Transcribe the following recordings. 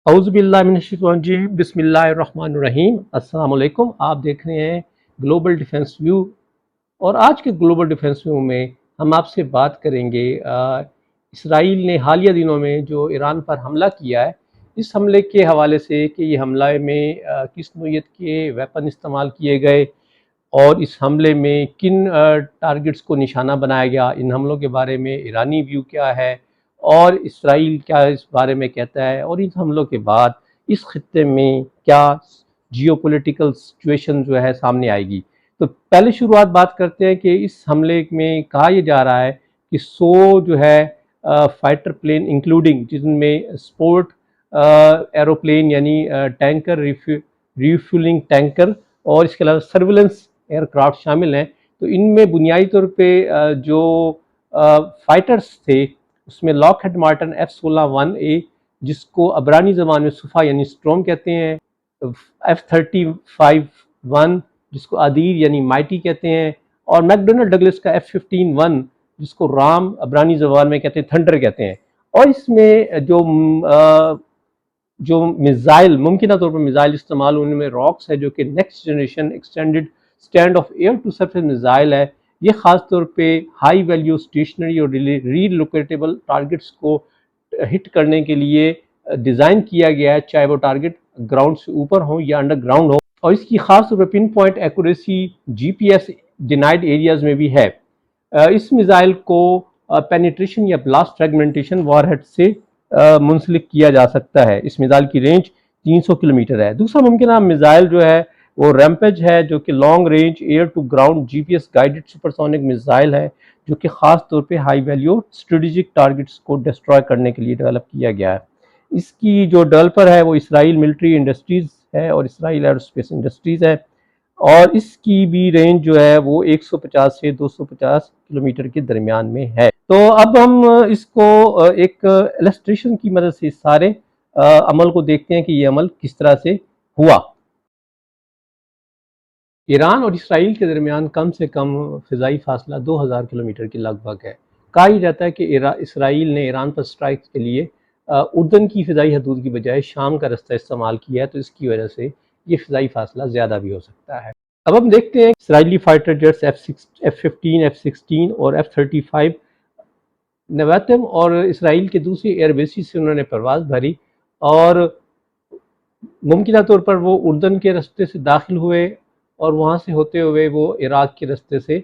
اعوذ باللہ من الشیطان الرجیم بسم اللہ الرحمن الرحیم۔ السلام علیکم، آپ دیکھ رہے ہیں گلوبل ڈیفنس ویو، اور آج کے گلوبل ڈیفنس ویو میں ہم آپ سے بات کریں گے اسرائیل نے حالیہ دنوں میں جو ایران پر حملہ کیا ہے، اس حملے کے حوالے سے کہ یہ حملہ میں کس نوعیت کے ویپن استعمال کیے گئے اور اس حملے میں کن ٹارگٹس کو نشانہ بنایا گیا، ان حملوں کے بارے میں ایرانی ویو کیا ہے اور اسرائیل کیا اس بارے میں کہتا ہے، اور ان حملوں کے بعد اس خطے میں کیا جیو پولیٹیکل سچویشن جو ہے سامنے آئے گی۔ تو پہلے شروعات بات کرتے ہیں کہ اس حملے میں کہا یہ جا رہا ہے کہ 100 جو ہے فائٹر پلین انکلوڈنگ، جن میں سپورٹ ایروپلین یعنی ٹینکر ریفیولنگ ٹینکر اور اس کے علاوہ سرویلنس ایئر کرافٹ شامل ہیں۔ تو ان میں بنیادی طور پہ جو فائٹرز تھے، اس میں لاک ہیڈ مارٹن F-16-1A، جس کو عبرانی زبان میں صفا یعنی اسٹروم کہتے ہیں، F-35-1 جس کو عدیر یعنی مائٹی کہتے ہیں، اور میک ڈونلڈ ڈگلس کا F-15-1 جس کو رام عبرانی زبان میں کہتے ہیں، تھنڈر کہتے ہیں۔ اور اس میں جو میزائل ممکنہ طور پر میزائل استعمال ہونے میں راکس ہے، جو کہ next generation extended stand off air to surface missile ہے، یہ خاص طور پہ ہائی ویلیو اسٹیشنری اور ری لوکیٹیبل ٹارگٹس کو ہٹ کرنے کے لیے ڈیزائن کیا گیا ہے، چاہے وہ ٹارگٹ گراؤنڈ سے اوپر ہوں یا انڈر گراؤنڈ ہو، اور اس کی خاص طور پہ پن پوائنٹ ایکوریسی جی پی ایس ڈینائڈ ایریاز میں بھی ہے۔ اس میزائل کو پینیٹریشن یا بلاسٹ فریگمنٹیشن وار ہیڈ سے منسلک کیا جا سکتا ہے۔ اس میزائل کی رینج 300 کلومیٹر ہے۔ دوسرا ممکنہ میزائل جو ہے وہ ریمپیج ہے، جو کہ long range air to ground G P S guided supersonic missile ہے، جو کہ خاص طور پہ ہائی ویلیو اسٹریٹجک ٹارگٹس کو ڈسٹروائے کرنے کے لیے ڈیولپ کیا گیا ہے۔ اس کی جو ڈیولپر ہے وہ اسرائیل ملٹری انڈسٹریز ہے اور اسرائیل ایروسپیس انڈسٹریز ہے، اور اس کی بھی رینج جو ہے وہ 150 سے 250 کلومیٹر کے درمیان میں ہے۔ تو اب ہم اس کو ایک السٹریشن کی مدد سے اس سارے عمل کو دیکھتے ہیں کہ یہ عمل کس طرح سے ہوا۔ ایران اور اسرائیل کے درمیان کم سے کم فضائی فاصلہ 2000 کلومیٹر کے لگ بھگ ہے۔ کہا یہ جاتا ہے کہ اسرائیل نے ایران پر اسٹرائک کے لیے اردن کی فضائی حدود کی بجائے شام کا رستہ استعمال کیا ہے، تو اس کی وجہ سے یہ فضائی فاصلہ زیادہ بھی ہو سکتا ہے۔ اب ہم دیکھتے ہیں اسرائیلی فائٹر جیٹس F-15 F-16 اور F-35 نواتم اور اسرائیل کے دوسری ایئر بیسز سے انہوں نے پرواز بھری، اور ممکنہ طور پر وہ اردن کے رستے سے داخل ہوئے اور وہاں سے ہوتے ہوئے وہ عراق کے رستے سے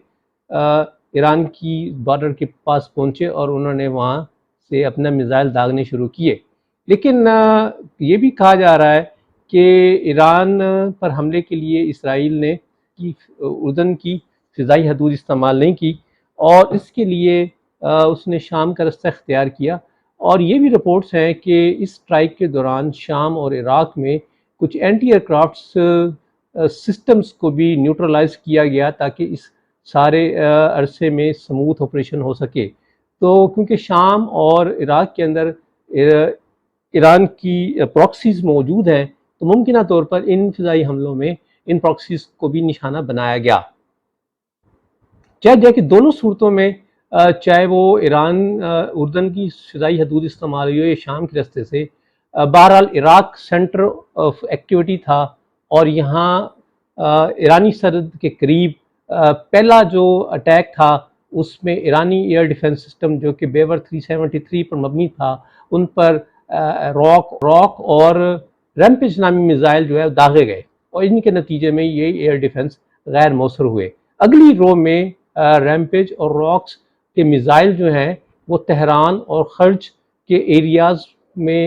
ایران کی بارڈر کے پاس پہنچے، اور انہوں نے وہاں سے اپنا میزائل داغنے شروع کیے۔ لیکن یہ بھی کہا جا رہا ہے کہ ایران پر حملے کے لیے اسرائیل نے اردن کی فضائی حدود استعمال نہیں کی، اور اس کے لیے اس نے شام کا رستہ اختیار کیا۔ اور یہ بھی رپورٹس ہیں کہ اس اسٹرائک کے دوران شام اور عراق میں کچھ اینٹی ایئر کرافٹس سسٹمز کو بھی نیوٹرلائز کیا گیا، تاکہ اس سارے عرصے میں سموتھ آپریشن ہو سکے۔ تو کیونکہ شام اور عراق کے اندر ایران کی پراکسیز موجود ہیں، تو ممکنہ طور پر ان فضائی حملوں میں ان پراکسیز کو بھی نشانہ بنایا گیا۔ چاہے کہ دونوں صورتوں میں چاہے وہ ایران اردن کی فضائی حدود استعمال ہوئی ہو یا شام کے رستے سے، بہرحال عراق سینٹر آف ایکٹیویٹی تھا، اور یہاں ایرانی سرحد کے قریب پہلا جو اٹیک تھا اس میں ایرانی ایئر ڈیفنس سسٹم جو کہ بیور 373 پر مبنی تھا، ان پر راک اور ریمپیج نامی میزائل جو ہے داغے گئے، اور ان کے نتیجے میں یہ ایئر ڈیفنس غیر مؤثر ہوئے۔ اگلی رو میں ریمپیج اور راکس کے میزائل جو ہیں وہ تہران اور خرج کے ایریاز میں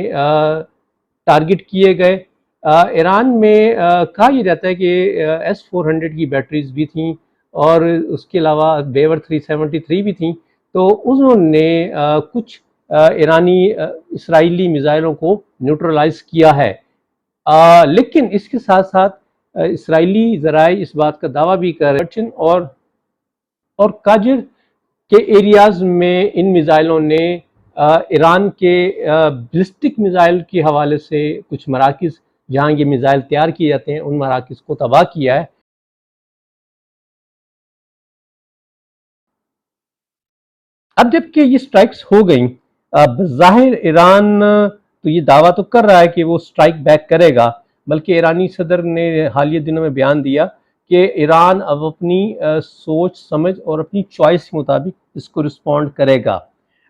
ٹارگٹ کیے گئے۔ ایران میں کہا یہ جاتا ہے کہ S-400 کی بیٹریز بھی تھیں، اور اس کے علاوہ بیور 373 بھی تھیں، تو انہوں نے کچھ ایرانی اسرائیلی میزائلوں کو نیوٹرلائز کیا ہے۔ لیکن اس کے ساتھ ساتھ اسرائیلی ذرائع اس بات کا دعویٰ بھی کر رہے ہیں اور کاجر کے ایریاز میں ان میزائلوں نے ایران کے بلسٹک میزائل کے حوالے سے کچھ مراکز جہاں یہ میزائل تیار کیے جاتے ہیں ان مراکز کو تباہ کیا ہے۔ اب جب کہ یہ سٹرائکس ہو گئیں، بظاہر ایران تو یہ دعویٰ تو کر رہا ہے کہ وہ اسٹرائک بیک کرے گا، بلکہ ایرانی صدر نے حالیہ دنوں میں بیان دیا کہ ایران اب اپنی سوچ سمجھ اور اپنی چوائس کے مطابق اس کو رسپونڈ کرے گا۔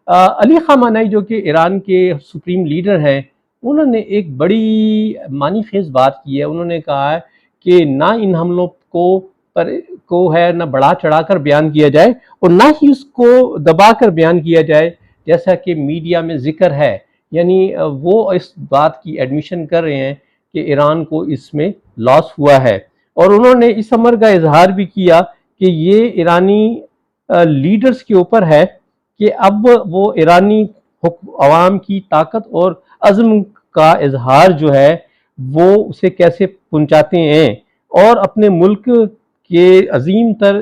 علی خامنہئی جو کہ ایران کے سپریم لیڈر ہیں، انہوں نے ایک بڑی معنی خیز بات کی ہے۔ انہوں نے کہا ہے کہ نہ ان حملوں کو ہے نہ بڑھا چڑھا کر بیان کیا جائے، اور نہ ہی اس کو دبا کر بیان کیا جائے جیسا کہ میڈیا میں ذکر ہے۔ یعنی وہ اس بات کی ایڈمیشن کر رہے ہیں کہ ایران کو اس میں لاس ہوا ہے، اور انہوں نے اس امر کا اظہار بھی کیا کہ یہ ایرانی لیڈرز کے اوپر ہے کہ اب وہ ایرانی عوام کی طاقت اور عزم کا اظہار جو ہے وہ اسے کیسے پہنچاتے ہیں اور اپنے ملک کے عظیم تر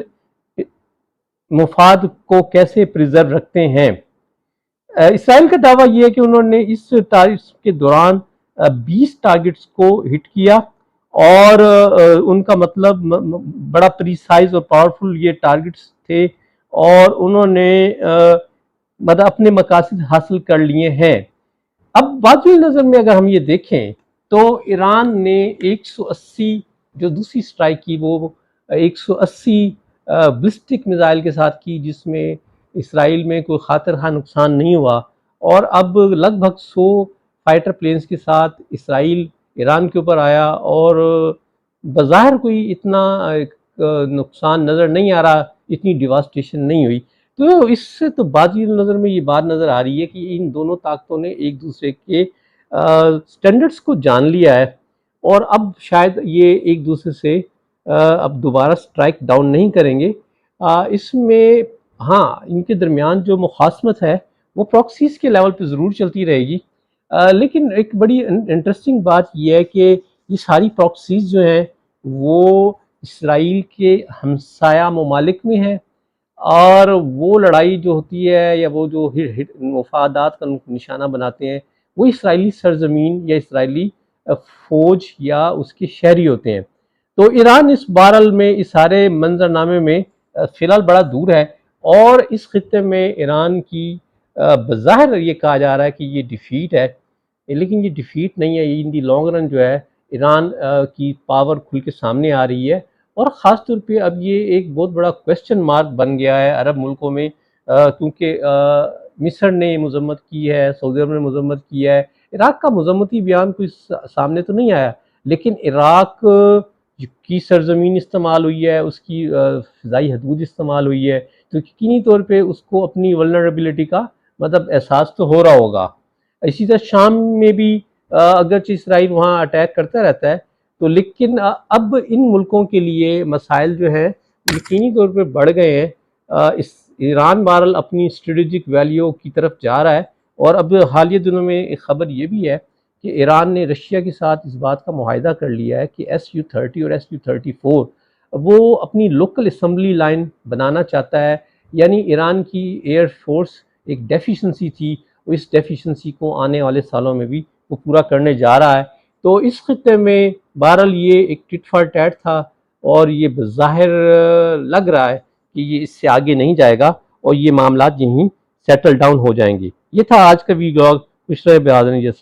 مفاد کو کیسے پریزرو رکھتے ہیں۔ اسرائیل کا دعویٰ یہ ہے کہ انہوں نے اس تاریخ کے دوران 20 ٹارگٹس کو ہٹ کیا، اور ان کا مطلب بڑا پریسائز اور پاورفل یہ ٹارگٹس تھے، اور انہوں نے مطلب اپنے مقاصد حاصل کر لیے ہیں۔ اب واقعی نظر میں اگر ہم یہ دیکھیں تو ایران نے 180 جو دوسری سٹرائک کی وہ 180 بلسٹک میزائل کے ساتھ کی، جس میں اسرائیل میں کوئی خاطر خواہ نقصان نہیں ہوا، اور اب لگ بھگ 100 فائٹر پلینز کے ساتھ اسرائیل ایران کے اوپر آیا، اور بظاہر کوئی اتنا نقصان نظر نہیں آ رہا، اتنی ڈیواسٹیشن نہیں ہوئی۔ تو اس سے تو بازی نظر میں یہ بات نظر آ رہی ہے کہ ان دونوں طاقتوں نے ایک دوسرے کے سٹینڈرڈز کو جان لیا ہے، اور اب شاید یہ ایک دوسرے سے اب دوبارہ سٹرائک ڈاؤن نہیں کریں گے۔ اس میں ہاں ان کے درمیان جو مخاصمت ہے وہ پراکسیز کے لیول پہ ضرور چلتی رہے گی، لیکن ایک بڑی انٹرسٹنگ بات یہ ہے کہ یہ ساری پراکسیز جو ہیں وہ اسرائیل کے ہمسایہ ممالک میں ہیں، اور وہ لڑائی جو ہوتی ہے یا وہ جو مفادات کا نشانہ بناتے ہیں وہ اسرائیلی سرزمین یا اسرائیلی فوج یا اس کے شہری ہوتے ہیں۔ تو ایران اس بحرال میں اس سارے منظرنامے میں فی الحال بڑا دور ہے، اور اس خطے میں ایران کی بظاہر یہ کہا جا رہا ہے کہ یہ ڈیفیٹ ہے، لیکن یہ ڈیفیٹ نہیں ہے، ان دی لانگ رن جو ہے ایران کی پاور کھل کے سامنے آ رہی ہے، اور خاص طور پہ اب یہ ایک بہت بڑا کویسچن مارک بن گیا ہے عرب ملکوں میں، کیونکہ مصر نے مذمت کی ہے، سعودی عرب نے مذمت کی ہے۔ عراق کا مذمتی بیان کوئی سامنے تو نہیں آیا، لیکن عراق کی سرزمین استعمال ہوئی ہے، اس کی فضائی حدود استعمال ہوئی ہے، تو یقینی طور پہ اس کو اپنی ولنریبلٹی کا مطلب احساس تو ہو رہا ہوگا۔ اسی طرح شام میں بھی اگرچہ اسرائیل وہاں اٹیک کرتا رہتا ہے، تو لیکن اب ان ملکوں کے لیے مسائل جو ہیں یقینی طور پہ بڑھ گئے ہیں۔ اس ایران بہرحال اپنی اسٹریٹجک ویلیو کی طرف جا رہا ہے، اور اب حالیہ دنوں میں ایک خبر یہ بھی ہے کہ ایران نے رشیا کے ساتھ اس بات کا معاہدہ کر لیا ہے کہ SU-30 اور SU-34 وہ اپنی لوکل اسمبلی لائن بنانا چاہتا ہے، یعنی ایران کی ایئر فورس ایک ڈیفیشنسی تھی، اس ڈیفیشنسی کو آنے والے سالوں میں بھی وہ پورا کرنے جا رہا ہے۔ تو اس خطے میں بہرحال یہ ایک ٹٹ فار ٹیٹ تھا، اور یہ بظاہر لگ رہا ہے کہ یہ اس سے آگے نہیں جائے گا، اور یہ معاملات یہیں سیٹل ڈاؤن ہو جائیں گے۔ یہ تھا آج کا ویلاگ۔ کچھ رہے بہادر نہیں جیسا